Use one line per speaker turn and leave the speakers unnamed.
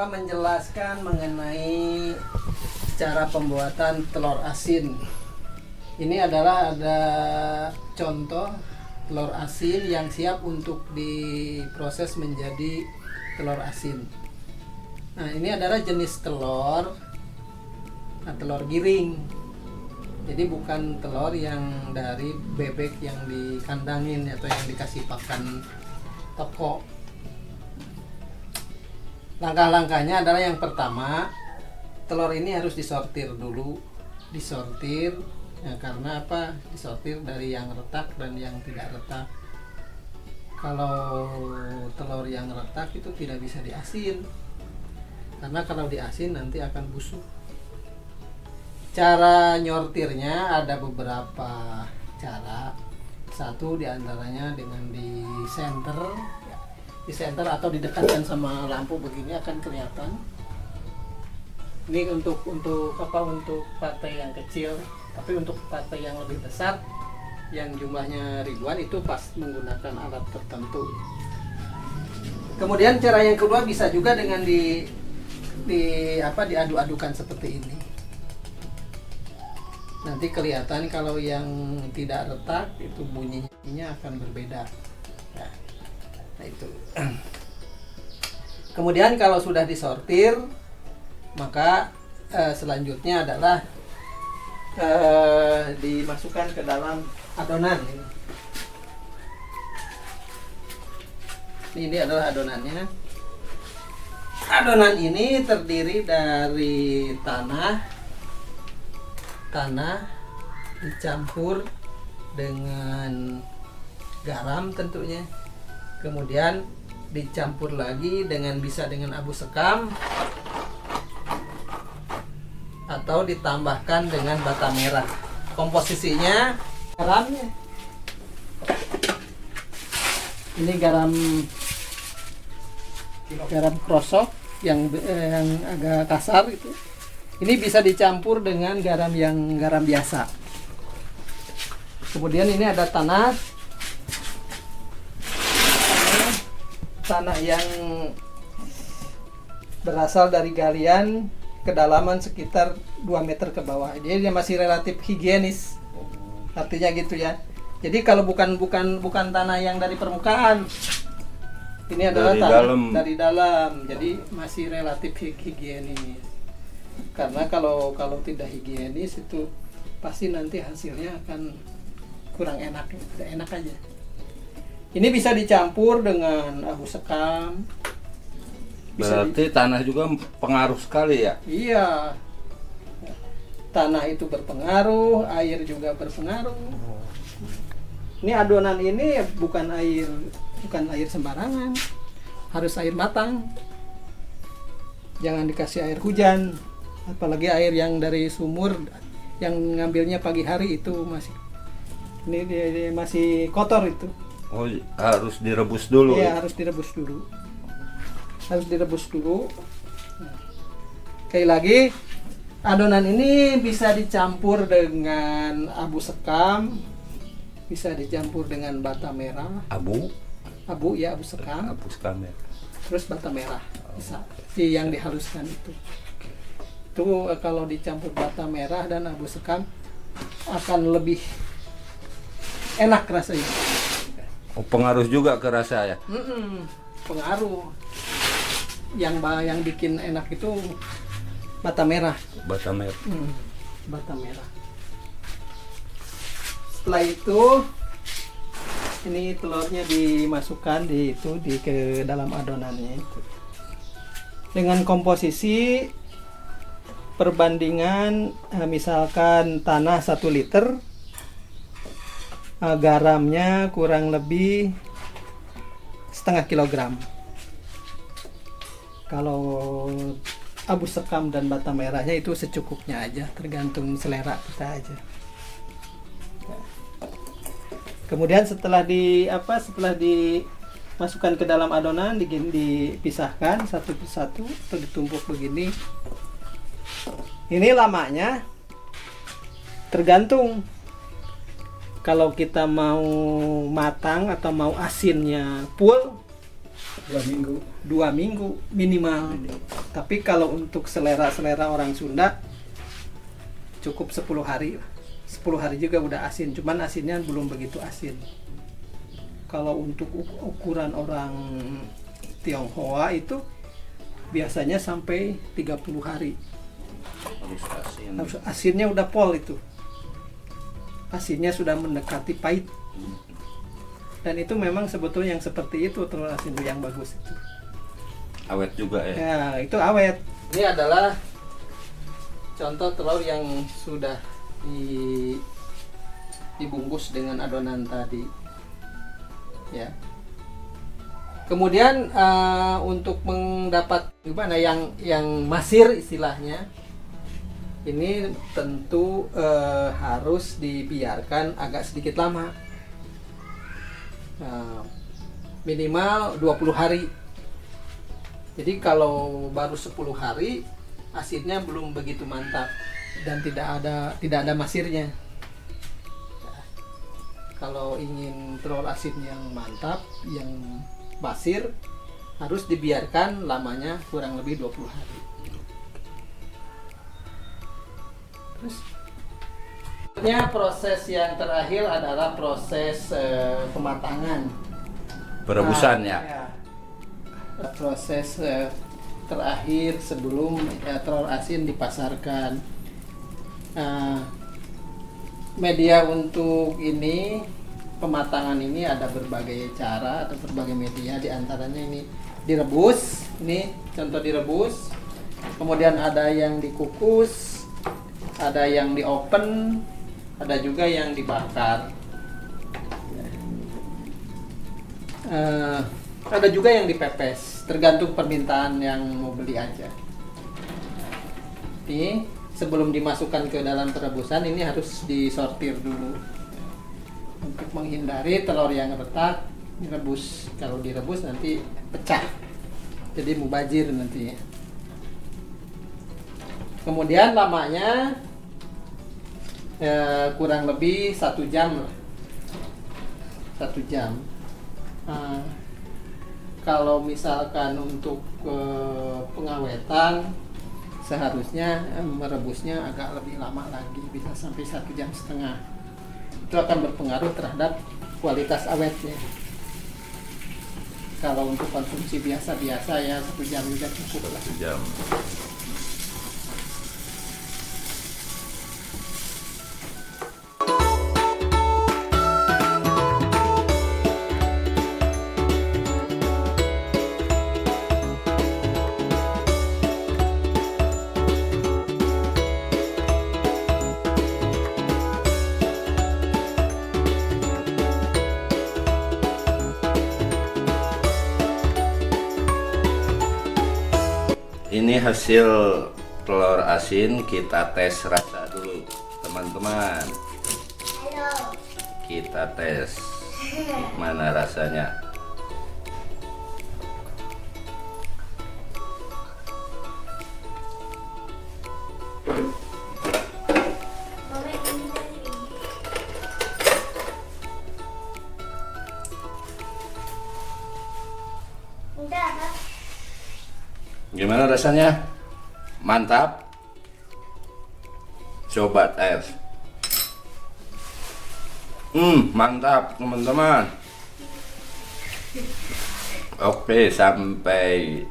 menjelaskan mengenai cara pembuatan telur asin. Ini adalah ada contoh telur asin yang siap untuk diproses menjadi telur asin. Nah, ini adalah jenis telur, telur giring. Jadi bukan telur yang dari bebek yang dikandangin atau yang dikasih pakan toko. Langkah-langkahnya adalah yang pertama, telur ini harus disortir dulu. Disortir ya, karena apa? Disortir dari yang retak dan yang tidak retak. Kalau telur yang retak itu tidak bisa diasin, karena kalau diasin nanti akan busuk. Cara nyortirnya ada beberapa cara. Satu diantaranya dengan di center atau didekatkan sama lampu begini akan kelihatan. Ini untuk partai yang kecil, tapi untuk partai yang lebih besar yang jumlahnya ribuan itu pas menggunakan alat tertentu. Kemudian cara yang kedua bisa juga dengan diadu-adukan seperti ini. Nanti kelihatan kalau yang tidak retak itu bunyinya akan berbeda. Nah itu. Kemudian kalau sudah disortir, maka selanjutnya adalah dimasukkan ke dalam adonan. Ini adalah adonannya. Adonan ini terdiri dari tanah dicampur dengan garam tentunya, kemudian dicampur lagi bisa dengan abu sekam atau ditambahkan dengan bata merah. Komposisinya garamnya ini garam krosok yang agak kasar itu. Ini bisa dicampur dengan garam biasa. Kemudian ini ada tanah yang berasal dari galian kedalaman sekitar 2 meter ke bawah. Jadi dia masih relatif higienis. Artinya gitu ya. Jadi kalau bukan tanah yang dari permukaan. Ini adalah tanah dari dalam. Jadi masih relatif higienis. Karena kalau tidak higienis itu pasti nanti hasilnya akan kurang enak, tidak enak aja. Ini bisa dicampur dengan abu sekam.
Berarti tanah juga pengaruh sekali ya?
Iya. Tanah itu berpengaruh, air juga berpengaruh. Ini adonan ini bukan air sembarangan. Harus air matang. Jangan dikasih air hujan. Apalagi air yang dari sumur yang ngambilnya pagi hari itu masih kotor itu.
Oh, harus direbus dulu.
Iya, harus direbus dulu. Sekali lagi, adonan ini bisa dicampur dengan abu sekam, bisa dicampur dengan bata merah. Abu sekam.
Abu sekam ya.
Terus bata merah bisa. Yang dihaluskan itu. Itu kalau dicampur bata merah dan abu sekam akan lebih enak rasanya.
Oh, pengaruh juga ke rasa ya?
Pengaruh. Yang bikin enak itu bata merah.
Bata merah.
Bata merah. Setelah itu ini telurnya dimasukkan ke dalam adonannya itu. Dengan komposisi perbandingan misalkan tanah 1 liter, garamnya kurang lebih setengah kilogram. Kalau abu sekam dan bata merahnya itu secukupnya aja, tergantung selera kita aja. Kemudian setelah dimasukkan ke dalam adonan, dipisahkan satu persatu atau ditumpuk begini. Ini lamanya tergantung. Kalau kita mau matang atau mau asinnya full 2 minggu minimal. Tapi kalau untuk selera orang Sunda cukup 10 hari. 10 hari juga udah asin, cuman asinnya belum begitu asin. Kalau untuk ukuran orang Tionghoa itu biasanya sampai 30 hari.
Harus asin.
Harus asinnya udah pol itu. Asinnya sudah mendekati pahit. Dan itu memang sebetulnya yang seperti itu telur asin yang bagus itu.
Awet juga ya.
Ya, itu awet. Ini adalah contoh telur yang sudah dibungkus dengan adonan tadi. Ya. Kemudian untuk mendapat gimana yang masir istilahnya, ini tentu harus dibiarkan agak sedikit lama, minimal 20 hari. Jadi kalau baru 10 hari asinnya belum begitu mantap dan tidak ada masirnya. Kalau ingin telur asin yang mantap, yang masir, harus dibiarkan lamanya kurang lebih 20 hari. Terus proses yang terakhir adalah proses pematangan.
Perebusan ya.
Proses terakhir sebelum telur asin dipasarkan. Media untuk ini, pematangan ini ada berbagai cara, ada berbagai media, diantaranya ini direbus, ini contoh direbus, kemudian ada yang dikukus, ada yang di oven, ada juga yang dibakar, ada juga yang dipepes, tergantung permintaan yang mau beli aja. Ini sebelum dimasukkan ke dalam perebusan ini harus disortir dulu untuk menghindari telur yang retak direbus. Kalau direbus nanti pecah, jadi mubazir nanti. Kemudian lamanya kurang lebih 1 jam lah, 1 jam. Kalau misalkan untuk pengawetan, seharusnya merebusnya agak lebih lama lagi, bisa sampai 1,5 jam. Itu akan berpengaruh terhadap kualitas awetnya. Kalau untuk konsumsi biasa-biasa ya 1 jam juga cukup lah.
1 jam. Ini hasil telur asin, kita tes rasa dulu teman-teman. Kita tes mana rasanya. Gimana rasanya? Mantap. Coba tes. Mantap teman-teman. Oke, sampai